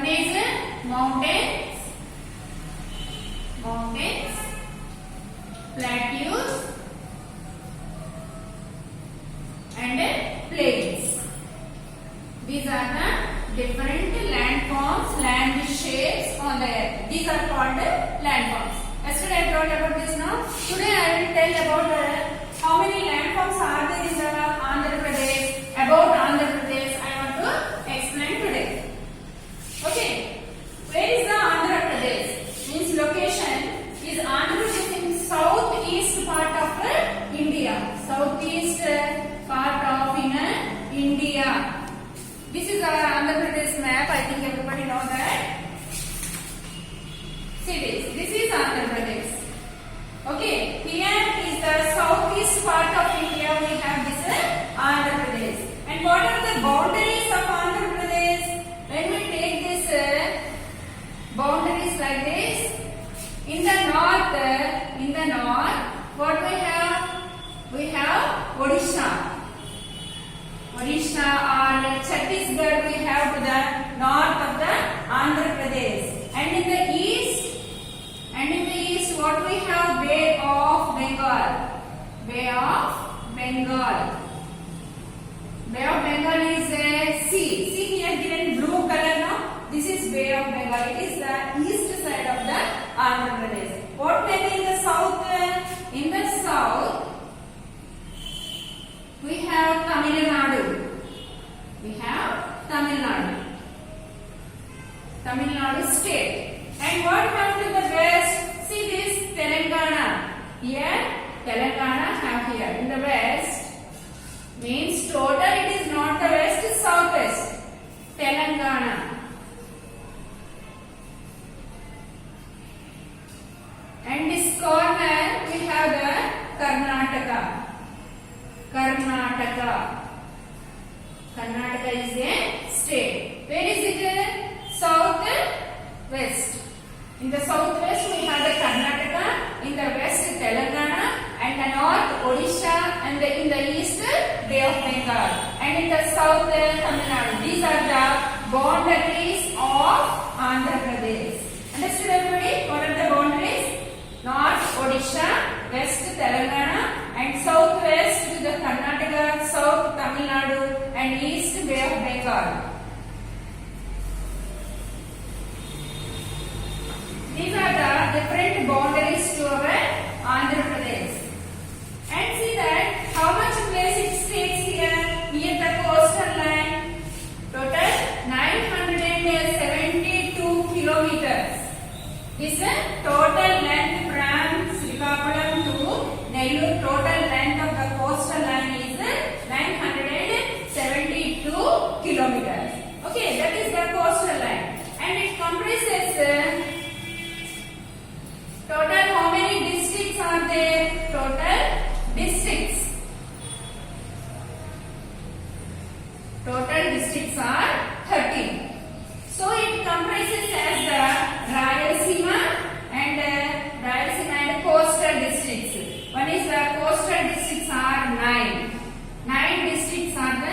is mountains, plateaus and plains. These are the different landforms, land shapes on the earth. These are called landforms. Yesterday I told about this now. Today I will tell about how many landforms are there in the Andhra Pradesh. About Andhra Pradesh I want to explain today. Okay. Where is the Andhra Pradesh? Means location is Andhra Pradesh in southeast part of India. Southeast part of India. This is our Andhra Pradesh map. I think everybody know that. See this. This is Andhra Pradesh. Okay. Here is the southeast part of India. We have this Andhra Pradesh. And what are the boundaries of Andhra Pradesh? When we take this boundaries like this, in the north, what we have? We have Odisha. Odisha or Chhattisgarh we have to the north of the Andhra Pradesh. And in the east, what we have? Bay of Bengal. Bay of Bengal. Bay of Bengal is a sea. See here given blue color now. This is Bay of Bengal. It is the east side of the Andhra Pradesh. What may be in the south? In the south, we have Tamil Nadu. Tamil Nadu state. And what comes to the west? See this Telangana. Here Telangana have here in the west. Means total it is not the west, it's southwest. Telangana. And this corner we have the Karnataka. Karnataka is a state. Where is it? Southwest. In the southwest we have the Karnataka, in the west Telangana, and the north Odisha, and in the east Bay of Bengal, and in the south Tamil Nadu. These are the boundaries of Andhra Pradesh. Understood everybody? What are the boundaries? North Odisha, west Telangana, and southwest to the Karnataka, south Tamil Nadu, and east Bay of Bengal. These are the different boundaries to our Andhra Pradesh. And see that how much place it takes here. Here the coastal line, total 972 kilometers. This total length from Srikakulam to Nellore. Total length of the coastal line is 972 kilometers. Okay, that is the coastal line, and it comprises. Total how many districts are there? Total districts are 13. So it comprises as the Rayalaseema and coastal districts. One is the coastal districts are 9. 9 districts are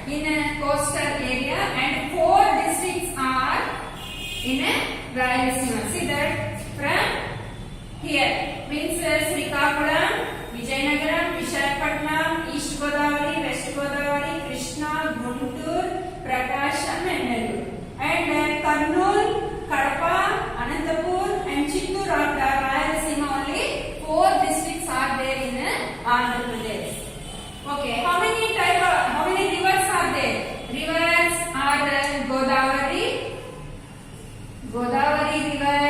in a coastal area and 4 districts are in a Rayalaseema. See that from here means Srikakulam, Vijayanagaram, Visakhapatnam, East Godavari, West Godavari, Krishna, Guntur, Prakasham and Nellore. And Kurnool, Kadapa, Anantapur and Chittoor are the Rayalaseema only. 4 districts are there in Andhra Pradesh. Okay, how many rivers are there? Rivers are Godavari River,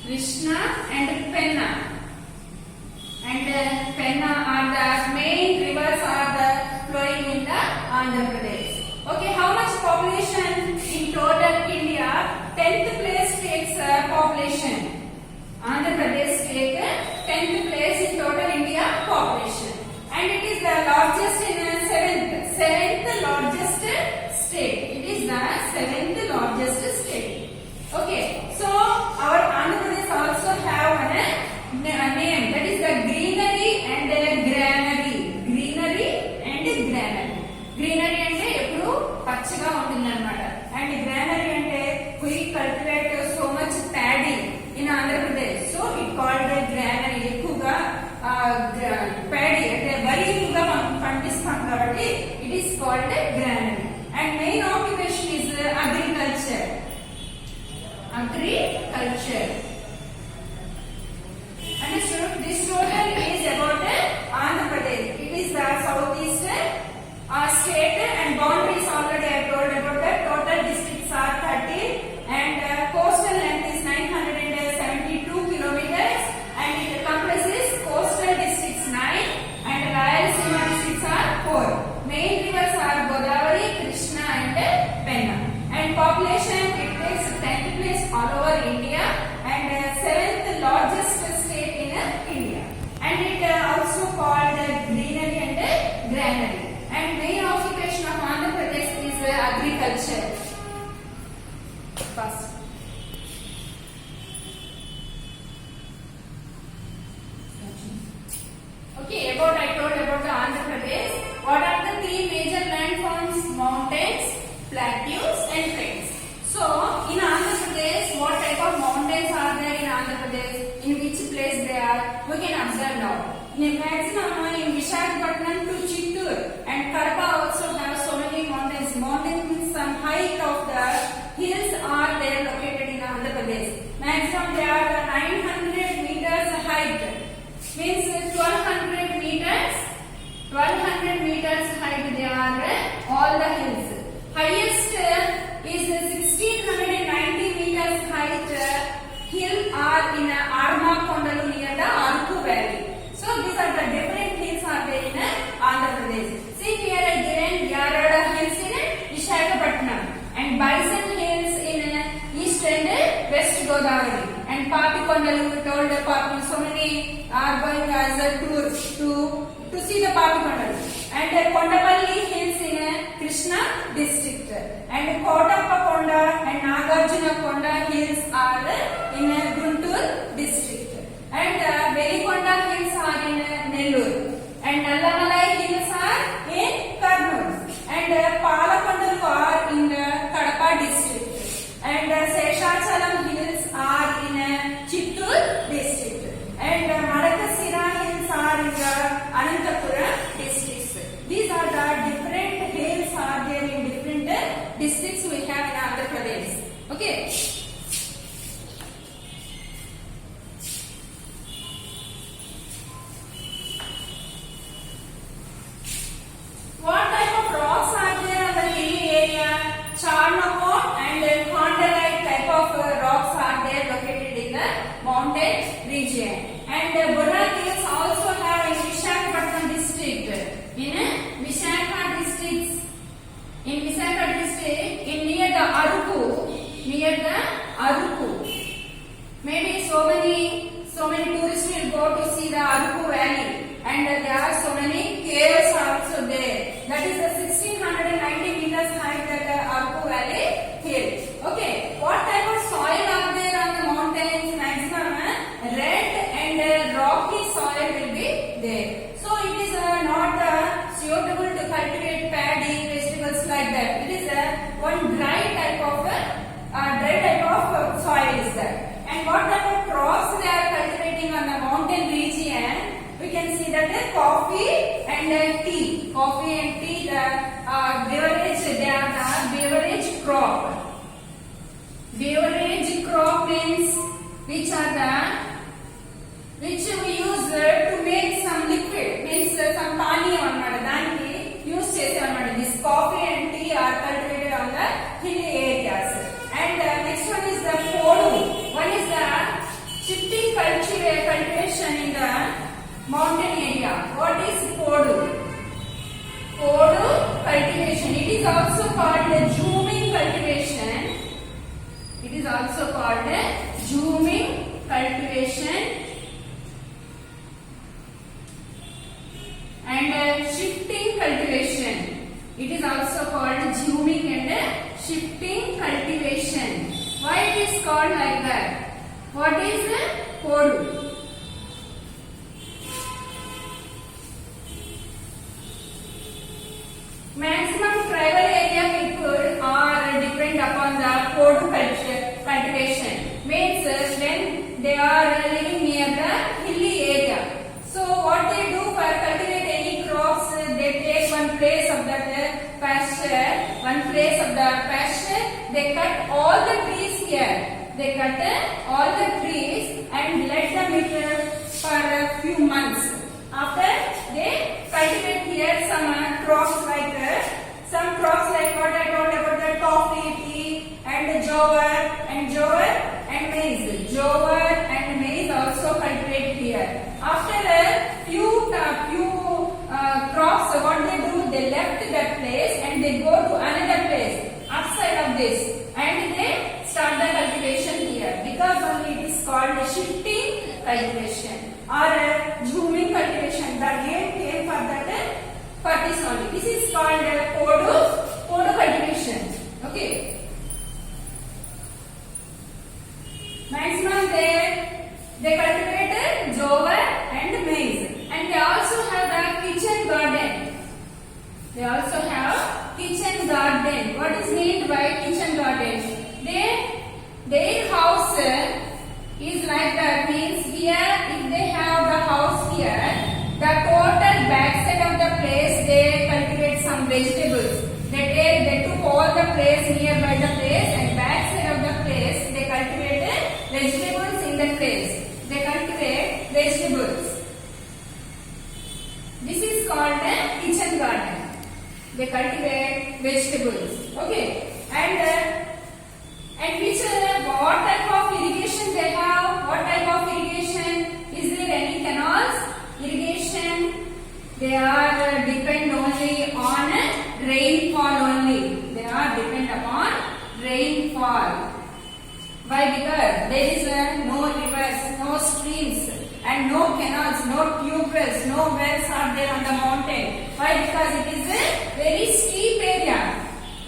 Krishna and Penna. And Penna are the main rivers are the flowing in the Andhra Pradesh. Okay, how much population in total India? 10th place takes population. Andhra Pradesh take 10th place in total India population. And it is the largest in 7th largest state. It is the 7th largest state. Okay, so our Andhra Pradesh also have a name, that is the greenery and granary. పచ్చగా ఉంటుందన్నమాట. And granary అంటే we cultivate so much paddy in Andhra Pradesh, so it called a granary. ఎక్కువగా paddy అంటే వరి ఎక్కువగా పండిస్తాం కాబట్టి it is called a granary. And main occupation is agriculture. Understood? This total is about Andhra Pradesh. It is the southeast state, and boundaries already I told about that. Total districts are 30, and coastal length is 972 kilometers, and it comprises coastal districts 9 and Rayalaseema districts are 4. Main rivers are Godavari, Krishna and Penna. And population, it takes 10th place all over India and 7th largest state in India. And it also called greenery and granary. And main occupation of Andhra Pradesh is agriculture. First. Okay, I told about the Andhra Pradesh. What are the three major landforms? Mountains, plateaus and plains. So, in Andhra Pradesh, what type of mountains are there in Andhra Pradesh? In which place they are? We can observe now. In maximum in Visakhapatnam to Chittoor and Kadapa also have so many mountains. Mountains means some height of the hills are there located in Andhra Pradesh. Maximum they are 900 meters height. Means 1200 meters. 1200 meters height they are all the hills. Highest is 1690 meters height hill are in Armakondalu near the Arku Valley. So these are the different hills are there in Andhra Pradesh. See here again Yarada hills in Visakhapatnam and Bison hills in east and west Godavari, and Papikondalu told so many are going as a tour to see the Papikondalu, and Kondapalli hills in Krishna district, and Kotappakonda and Nagarjuna Konda hills are in Guntur district, and Velikonda hills are in Nellore, and Nallamalai hills are in Kurnool, and Palakondalu are in Kadapa district, and Seshachalam hills are in Chittoor district, and Madakasira hills are in Anantapura districts. These are the different hills are there in different districts we have in Andhra Pradesh. Okay. What type of rocks are there in the hilly area? Charnocone and Condorite type of rocks are there located in the mountain region. And Burra caves also have in Visakhapatnam district. In Visakha district, in near the Aruku, maybe so many tourists will go to see the Aruku Valley, and there are so many caves also there. That is the 1690 meters height that Aruku Valley hill. Okay, what type of soil are there on the mountains? Maximum red and rocky soil will be there. So it is not suitable to cultivate paddy, vegetables like that. It is one dry type of soil is there. And what type of crops they are cultivating on the mountain region? We can see that coffee and tea. Coffee and tea, the beverage, they are the beverage crop. Beverage crop means which we use to make some liquid, means some pani annamata daniki use chese annamata. This coffee and tea are cultivated on the hilly areas. And next one is the podu. One is the shifting cultivation in the mountain area. What is podu? Podu cultivation. It is also called zooming cultivation. It is also called zooming cultivation. And shifting cultivation. It is also called zooming and shifting cultivation. Why it is called like that? What is podu? Maximum tribal area people Podu cultivation. Means when they are living near the hilly area. So what they do for cultivate any crops, they take one place of that pasture, they cut all the trees here. They cut all the trees and let them for a few months. After they cultivate here some crops like what I told about the coffee, tea, and jowar and maize. Jowar and maize also cultivate here. After a few crops, what they do? They left that place and they go to another place outside of this, and they start the cultivation here. Because only it is called shifting cultivation or zooming cultivation. The name came for that purpose only. This is called Podu cultivation. Okay. Maximum they cultivate jowar and maize, and they also have the kitchen garden. What is meant by kitchen garden? Their house is like that. Means here, if they have the house here, the total backside of the place they cultivate some vegetables. They took all the place nearby the place, and backside of the place they cultivate vegetables in the place. They cultivate vegetables. This is called a kitchen garden. They cultivate vegetables. Okay, and which what type of irrigation they have? What type of irrigation? Is there any canals? Irrigation. They are depend only on rainfall only. They are depend upon rainfall. Why? Because there is no rivers, no streams, and no canals, no tube wells, no wells are there on the mountain. Why? Because it is a very steep area.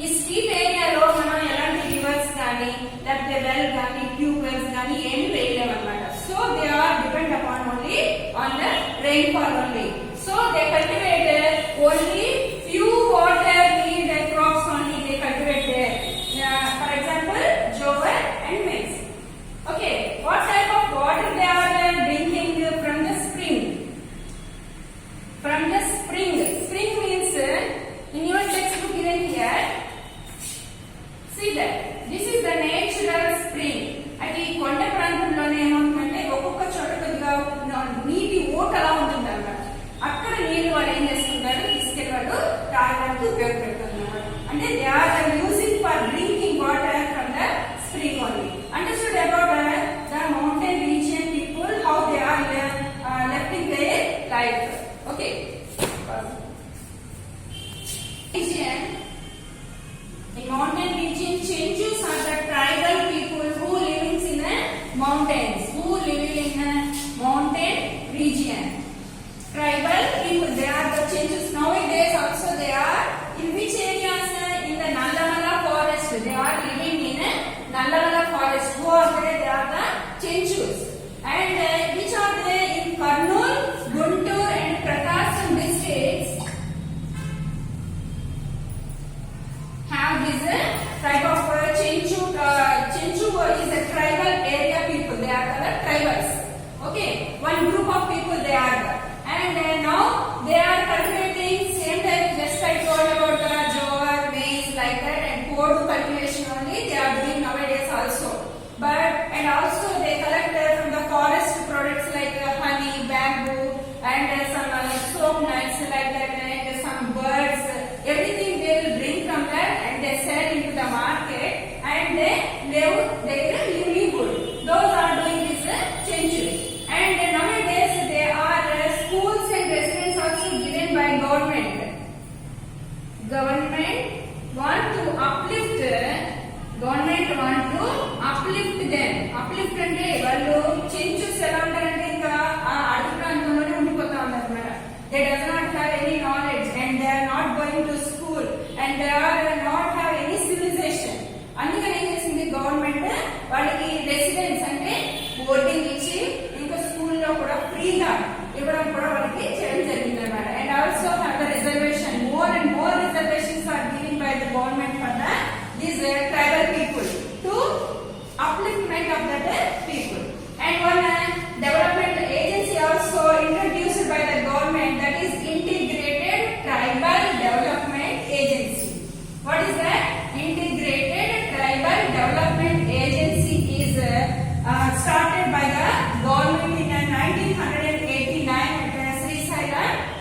ఈ steep ఏరియాలో మనం ఎలాంటి reverse కానీ లేకపోతే well కానీ tube wells కానీ ఏమి వేయలేము అన్నమాట. So they are depend upon only on the rainfall only. So they cultivate only few water need crops only they cultivate. For example jowar and maize. Okay, what type of water they are drinking from the spring? From the spring. Spring means in your textbook given here. See that this is the natural spring. అది కొండ ప్రాంతంలోనే ఏమవుతుందంటే ఒక్కొక్క చోట కొద్దిగా నీటి ఓట అలా ఉంటుంది అన్నమాట. అక్కడ నీళ్లు వాళ్ళు ఏం చేస్తుంటారు, తీసుకెళ్ళి వాళ్ళు తాగడానికి ఉపయోగపెడుతున్నారు. అంటే they are using for drinking water from the spring only. Understood about the mountain region people, how they are living their life. Okay. In mountain region, Chenchus are the tribal people who live in the mountains, who live in a mountain region. Tribal people, they are the Chenchus. Nowadays also they are in which areas? In the Nallamala forest. They are living in a Nallamala forest. Who are there? They are the Chenchus. And which are there in Kurnool, Guntur and Prakasam districts? Have this type of Chenchu. Chenchu is a tribal area people. They are the tribals. Okay, one group of people they are. And now they are cultivating same type. Just I told about the jowar, maize like that, and Podu cultivation only they are doing nowadays also. But and also they collect from the forest products like honey, bamboo.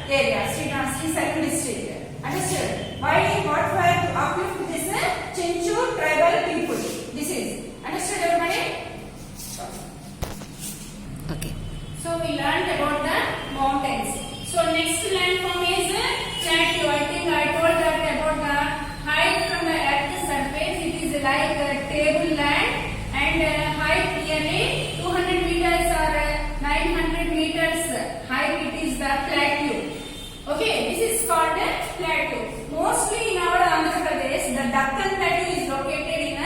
area, Sri Circle district. Understood? Why? What for uplift this Chinchu tribal people? This is understood, everybody? Okay. So we learned about the mountains. So next landform is plateau. I think I told that about the height from the earth's surface. It is like a tableland, and height nearly 200 meters or 900 meters height. It is the plateau. Okay, this is called a plateau. Mostly in our Andhra Pradesh, the Deccan Plateau is located in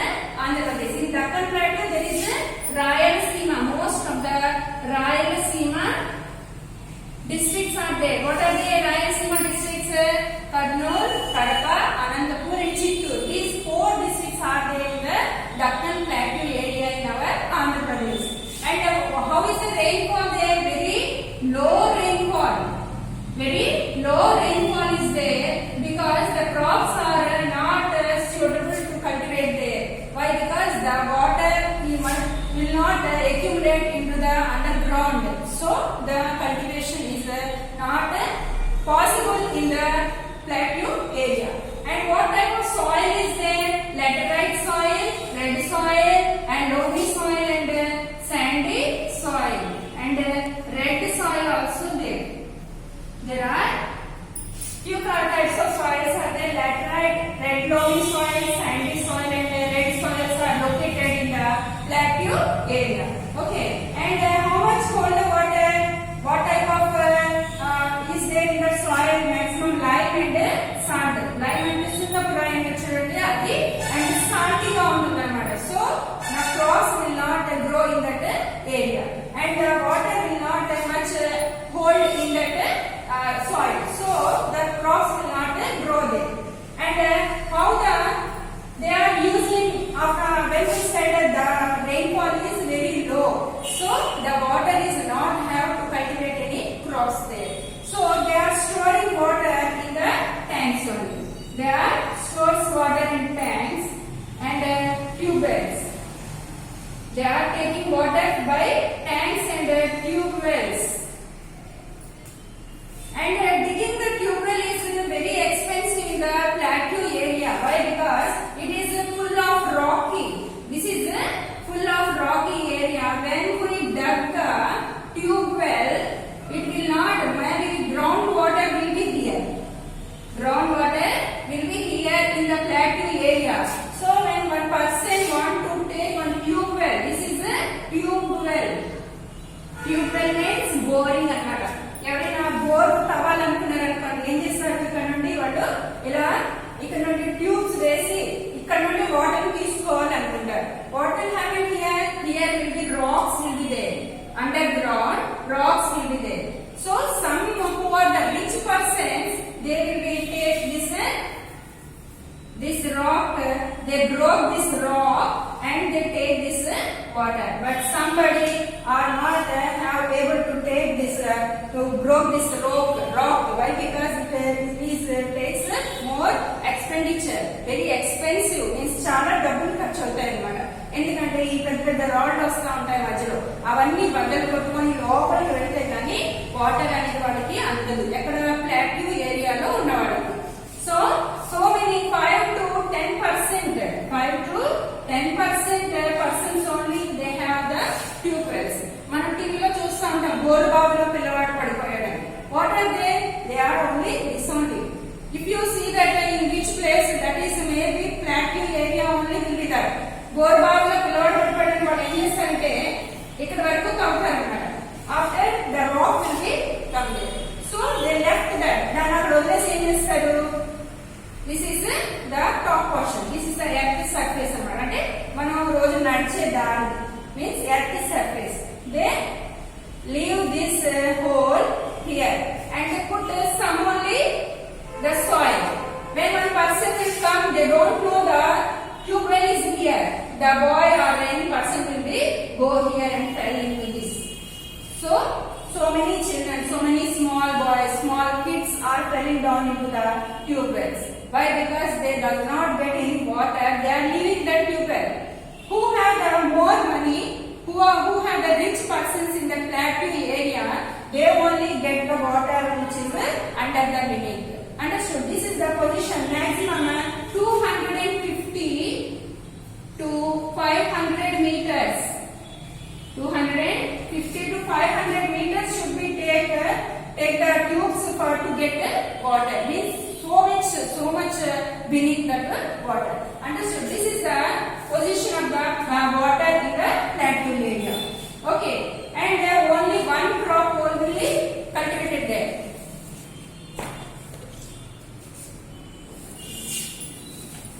Andhra Pradesh. In Deccan Plateau, there is a Rayalaseema. Most of the Rayalaseema districts are there. What are the Rayalaseema districts? Kurnool, Kadapa, Anantapur and Chittoor. These 4 districts are there in the Deccan Plateau area in our Andhra Pradesh. And how is the rainfall there? Very low rainfall. Very low rainfall is there because the crops are not suitable to cultivate there. Why? Because the water will not accumulate into the underground. So the cultivation is not possible in the plateau area. And what type of soil is there? Laterite soil, red soil, and loamy soil, and sandy soil, and red soil also there. There are few types of soils are there: laterite, red loamy soil, sandy soil, and red soils are located in the plateau area. Okay, and how much cold water? What type of is there in the soil? Maximum lime and sand. Lime and sunnapura chudandi adi and salty ga untundannamata. So the crops will not grow in that area, and the water will not much hold in that soil, so the crops will not grow there. And how they are using after when we said the rainfall is very low, so the water is not have to cultivate any crops there. So they are storing water in the tanks only. They are stores water in tanks and tube wells. They are taking water by tanks and tube wells. And digging the tube well is very expensive in the plateau area. Why? Because it is full of rocky. This is full of rocky area. When we dug the tube well, it will not, maybe groundwater will be here. Groundwater will be here in the plateau area. So when one person want to take one tube well, this is a tube well. Tube well means boring another. ఎవరైనా bore తవ్వాలనుకున్నారు అనుకోండి, ఏం చేస్తారు? ఇక్కడ నుండి వాళ్ళు ఇలా ఇక్కడ నుండి ట్యూబ్స్ వేసి ఇక్కడ నుండి వాటర్ తీసుకోవాలనుకుంటారు. What will happen here? Here will be rocks will be there. Underground rocks will be there. So some who are the rich persons, they will be take this rock, they broke this rock and they take this water. But somebody are not able to take this, to broke this rock. Why? Because this takes more expenditure, very expensive. Means చాలా డబ్బులు ఖర్చు అవుతాయి అన్నమాట. ఎందుకంటే ఈ పెద్ద పెద్ద రాడ్లు వస్తూ ఉంటాయి మధ్యలో, అవన్నీ బద్దలు కొట్టుకొని లోపలికి వెళ్తే కానీ వాటర్ అనేది వాడికి అందదు, ఎక్కడ ప్లాట్యూ ఏరియాలో ఉన్నవాడికి. So many 5 to 10%, 5 to 10% persons only they have the tube wells. మనం టీవీలో చూస్తూ ఉంటాం బోరు బావిలో పిల్లవాడు పడిపోయాడని. What are they? They are only this only. If you see that in which place, that is maybe plateau area only will be there. Bore బావిలో పిల్లవాడు పడిపోయాడని వాడు ఏం చేస్తారంటే ఇక్కడ వరకు తవ్వుతారు అన్నమాట. After the rock will be come there. So they left that. దాని అక్కడ వదిలేసి ఏం చేస్తారు? This is the top portion. This is the earth surface అన్నమాట. అంటే మనం రోజు నడిచే దారి means earth surface. They leave this hole here and they put some only the soil. When one person will come, they don't know the tube well is here. The boy or any person will be go here and fell into this. So many children, so many small boys, small kids are falling down into the tube wells. Why? Because they do not get any water. They are leaving the tube well. Who have the more money? Who have the rich persons in the plateau area? They only get the water which is under the beneath. Understood? This is the position maximum 250 to 500 meters. 250 to 500 meters should be take the tubes for to get water. Means so much beneath that water. Understood? This is the position of the water in the plateau area. Okay, and only one crop will be cultivated there.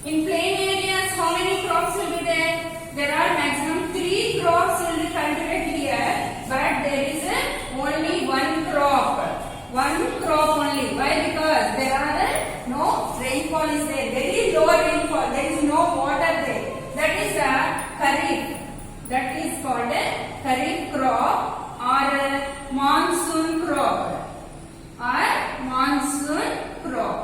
In plain areas, how many crops will be there? There are maximum 3 crops will be cultivated here, but there is only one crop. One crop only. Why? Because there are no rainfall is there. Very low rainfall. There is no water there. That is a kharif. That is called a kharif crop or monsoon crop. Or monsoon crop.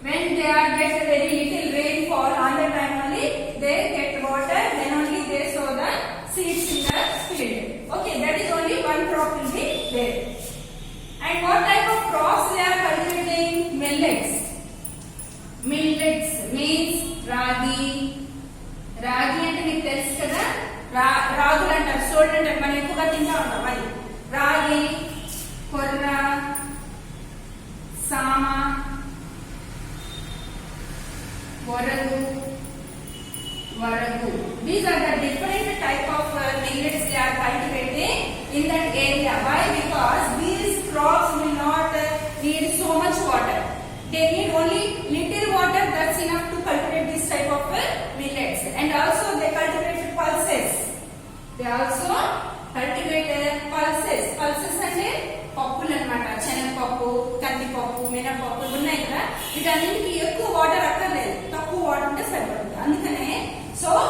When they are get very little rainfall, on the time only they get water, then only they sow the seeds in the field. Okay, that is only one crop will be there. And what type of crops they are cultivating? Millets. Millets means ragi. Ragi అంటే మీకు తెలుసు కదా, రాగులు అంటారు, సోల్ట్ అంటారు, మనం ఎక్కువగా తింటా ఉంటాం. అది రాగి, కొర్ర, సామ, వరగు. These are the different type of millets they are cultivating in that area. Why? Because these crops will not need so much water. They need only little water, that's enough to cultivate this type of millets. And also they cultivate pulses. They also cultivate pulses. Pulses అంటే పప్పులు అన్నమాట. శనగపప్పు, కందిపప్పు, మినపప్పు ఉన్నాయి కదా, వీటన్నిటికి ఎక్కువ వాటర్ అక్కడ